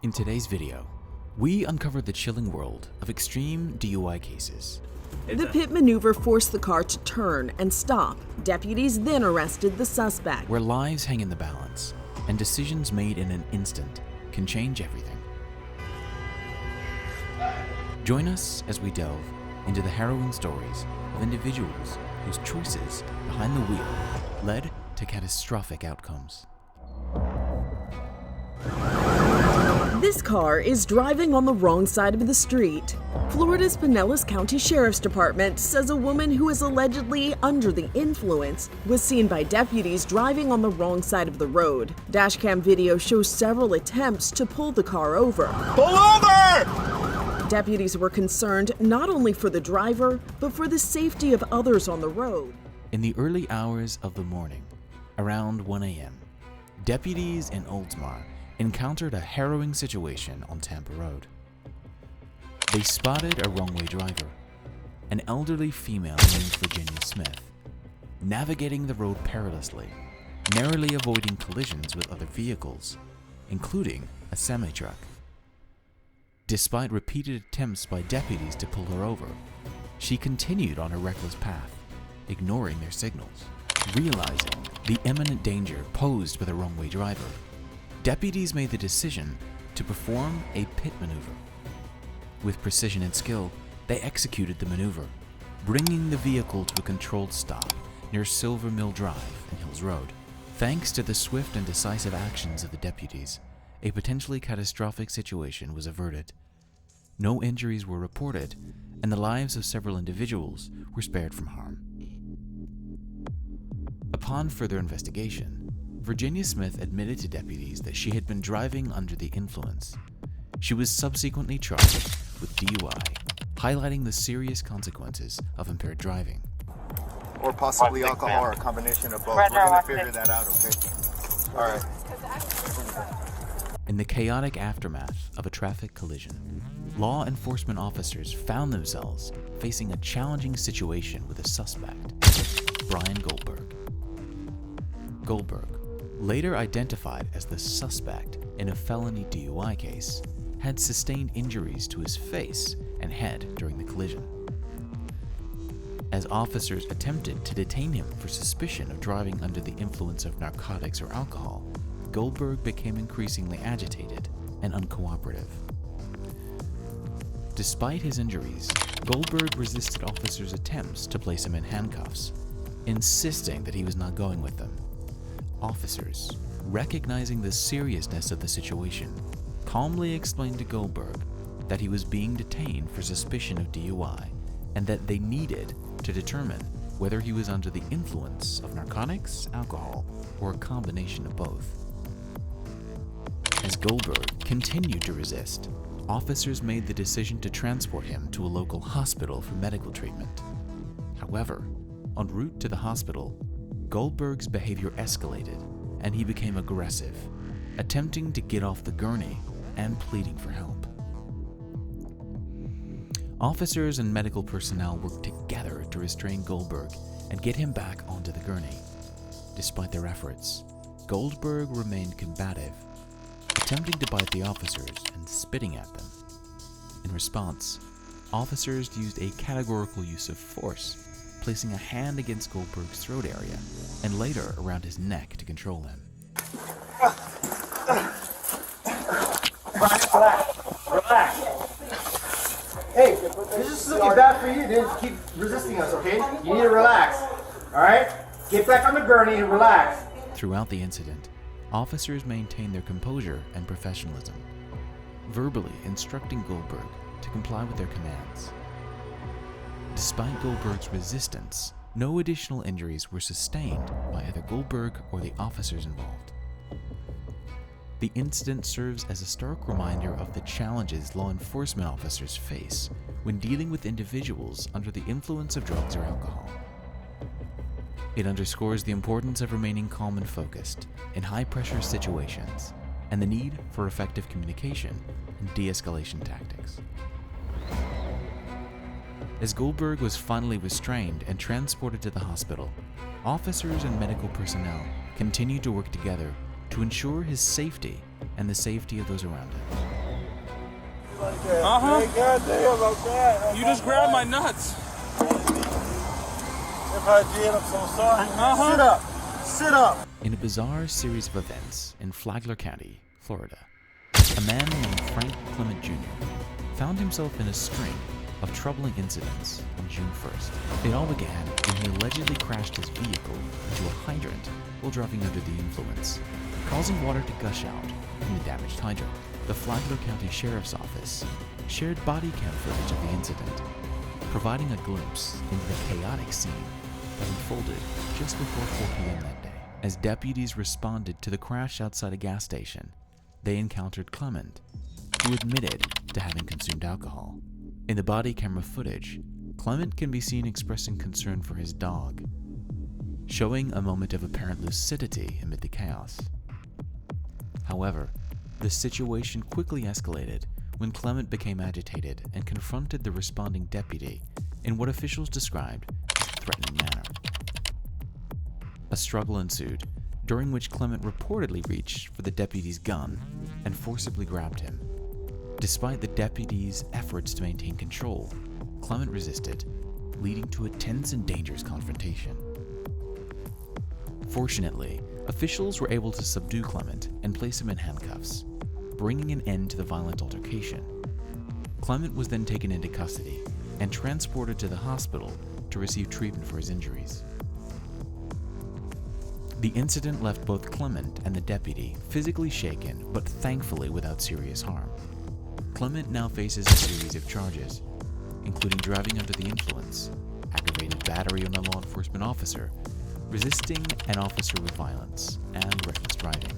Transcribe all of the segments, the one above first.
In today's video, we uncover the chilling world of extreme DUI cases. The pit maneuver forced the car to turn and stop. Deputies then arrested the suspect. Where lives hang in the balance and decisions made in an instant can change everything. Join us as we delve into the harrowing stories of individuals whose choices behind the wheel led to catastrophic outcomes. This car is driving on the wrong side of the street. Florida's Pinellas County Sheriff's Department says a woman who is allegedly under the influence was seen by deputies driving on the wrong side of the road. Dashcam video shows several attempts to pull the car over. Pull over! Deputies were concerned not only for the driver, but for the safety of others on the road. In the early hours of the morning, around 1 a.m., deputies in Oldsmar encountered a harrowing situation on Tampa Road. They spotted a wrong-way driver, an elderly female named Virginia Smith, navigating the road perilously, narrowly avoiding collisions with other vehicles, including a semi-truck. Despite repeated attempts by deputies to pull her over, she continued on her reckless path, ignoring their signals. Realizing the imminent danger posed by the wrong-way driver, deputies made the decision to perform a pit maneuver. With precision and skill, they executed the maneuver, bringing the vehicle to a controlled stop near Silver Mill Drive and Hills Road. Thanks to the swift and decisive actions of the deputies, a potentially catastrophic situation was averted. No injuries were reported, and the lives of several individuals were spared from harm. Upon further investigation, Virginia Smith admitted to deputies that she had been driving under the influence. She was subsequently charged with DUI, highlighting the serious consequences of impaired driving. Or possibly alcohol or a combination of both. We're going to figure that out, okay? All right. In the chaotic aftermath of a traffic collision, law enforcement officers found themselves facing a challenging situation with a suspect, Brian Goldberg. Goldberg, later identified as the suspect in a felony DUI case, had sustained injuries to his face and head during the collision. As officers attempted to detain him for suspicion of driving under the influence of narcotics or alcohol, Goldberg became increasingly agitated and uncooperative. Despite his injuries, Goldberg resisted officers' attempts to place him in handcuffs, insisting that he was not going with them. Officers, recognizing the seriousness of the situation, calmly explained to Goldberg that he was being detained for suspicion of DUI and that they needed to determine whether he was under the influence of narcotics, alcohol, or a combination of both. As Goldberg continued to resist, officers made the decision to transport him to a local hospital for medical treatment. However, en route to the hospital, Goldberg's behavior escalated and he became aggressive, attempting to get off the gurney and pleading for help. Officers and medical personnel worked together to restrain Goldberg and get him back onto the gurney. Despite their efforts, Goldberg remained combative, attempting to bite the officers and spitting at them. In response, officers used a categorical use of force, placing a hand against Goldberg's throat area and later around his neck to control him. Relax. Hey, this is looking bad for you. Then keep resisting us, okay? You need to relax. All right? Get back on the gurney and relax. Throughout the incident, officers maintained their composure and professionalism, verbally instructing Goldberg to comply with their commands. Despite Goldberg's resistance, no additional injuries were sustained by either Goldberg or the officers involved. The incident serves as a stark reminder of the challenges law enforcement officers face when dealing with individuals under the influence of drugs or alcohol. It underscores the importance of remaining calm and focused in high-pressure situations and the need for effective communication and de-escalation tactics. As Goldberg was finally restrained and transported to the hospital, officers and medical personnel continued to work together to ensure his safety and the safety of those around him. Uh-huh. Hey, goddamn, I'm bad. You just grabbed my nuts. If I did, I'm so sorry. Sit up. Sit up. In a bizarre series of events in Flagler County, Florida, a man named Frank Clement Jr. found himself in a string of troubling incidents on June 1st. It all began when he allegedly crashed his vehicle into a hydrant while driving under the influence, causing water to gush out from the damaged hydrant. The Flagler County Sheriff's Office shared body cam footage of the incident, providing a glimpse into the chaotic scene that unfolded just before 4 p.m. that day. As deputies responded to the crash outside a gas station, they encountered Clement, who admitted to having consumed alcohol. In the body camera footage, Clement can be seen expressing concern for his dog, showing a moment of apparent lucidity amid the chaos. However, the situation quickly escalated when Clement became agitated and confronted the responding deputy in what officials described as a threatening manner. A struggle ensued, during which Clement reportedly reached for the deputy's gun and forcibly grabbed him. Despite the deputy's efforts to maintain control, Clement resisted, leading to a tense and dangerous confrontation. Fortunately, officials were able to subdue Clement and place him in handcuffs, bringing an end to the violent altercation. Clement was then taken into custody and transported to the hospital to receive treatment for his injuries. The incident left both Clement and the deputy physically shaken, but thankfully without serious harm. Clement now faces a series of charges, including driving under the influence, aggravated battery on a law enforcement officer, resisting an officer with violence, and reckless driving.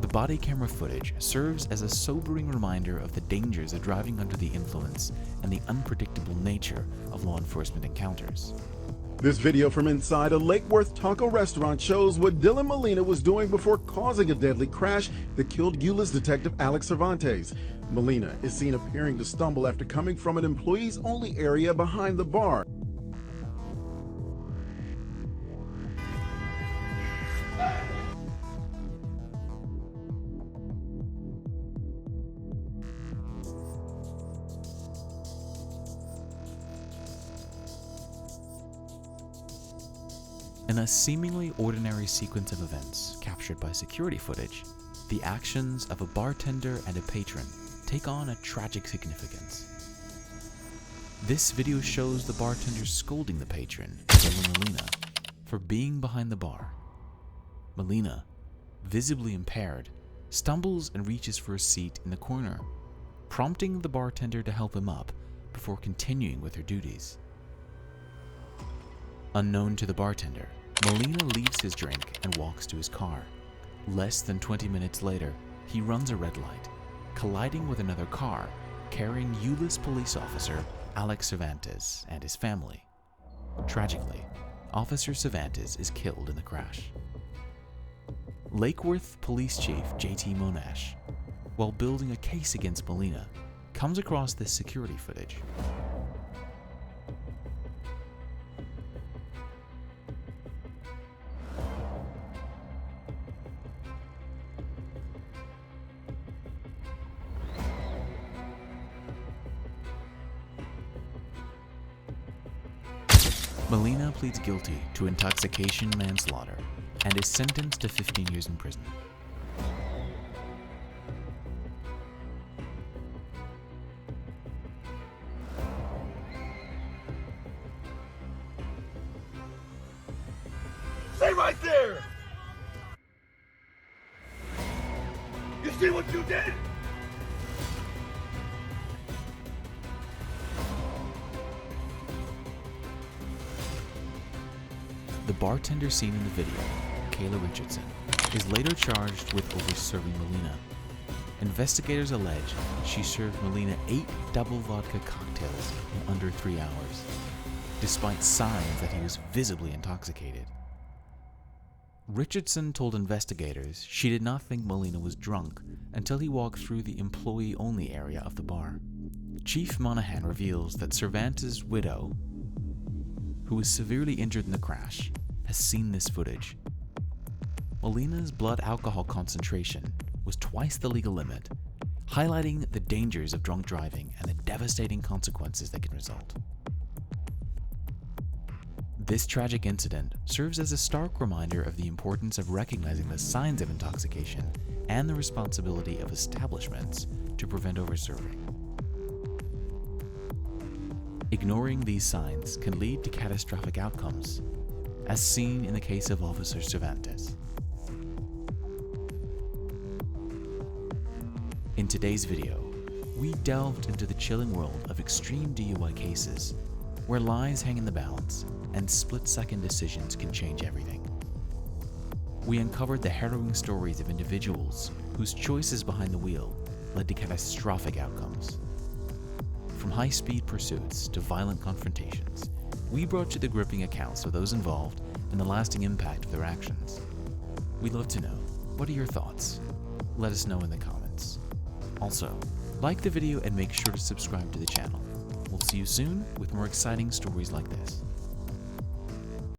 The body camera footage serves as a sobering reminder of the dangers of driving under the influence and the unpredictable nature of law enforcement encounters. This video from inside a Lake Worth taco restaurant shows what Dylan Molina was doing before causing a deadly crash that killed Euless detective Alex Cervantes. Molina is seen appearing to stumble after coming from an employees-only area behind the bar. In a seemingly ordinary sequence of events captured by security footage, the actions of a bartender and a patron take on a tragic significance. This video shows the bartender scolding the patron, Dylan Molina, for being behind the bar. Molina, visibly impaired, stumbles and reaches for a seat in the corner, prompting the bartender to help him up before continuing with her duties. Unknown to the bartender, Molina leaves his drink and walks to his car. Less than 20 minutes later, he runs a red light, colliding with another car carrying Euless police officer Alex Cervantes and his family. Tragically, Officer Cervantes is killed in the crash. Lake Worth Police Chief J.T. Monash, while building a case against Molina, comes across this security footage. Molina pleads guilty to intoxication manslaughter and is sentenced to 15 years in prison. Stay right there! You see what you did? The bartender seen in the video, Kayla Richardson, is later charged with over-serving Molina. Investigators allege she served Molina 8 double vodka cocktails in under 3 hours, despite signs that he was visibly intoxicated. Richardson told investigators she did not think Molina was drunk until he walked through the employee-only area of the bar. Chief Monahan reveals that Cervantes' widow, who was severely injured in the crash, has seen this footage. Molina's blood alcohol concentration was twice the legal limit, highlighting the dangers of drunk driving and the devastating consequences that can result. This tragic incident serves as a stark reminder of the importance of recognizing the signs of intoxication and the responsibility of establishments to prevent overserving. Ignoring these signs can lead to catastrophic outcomes, as seen in the case of Officer Cervantes. In today's video, we delved into the chilling world of extreme DUI cases, where lives hang in the balance and split-second decisions can change everything. We uncovered the harrowing stories of individuals whose choices behind the wheel led to catastrophic outcomes. From high-speed pursuits to violent confrontations, we brought you the gripping accounts of those involved and the lasting impact of their actions. We'd love to know, what are your thoughts? Let us know in the comments. Also, like the video and make sure to subscribe to the channel. We'll see you soon with more exciting stories like this.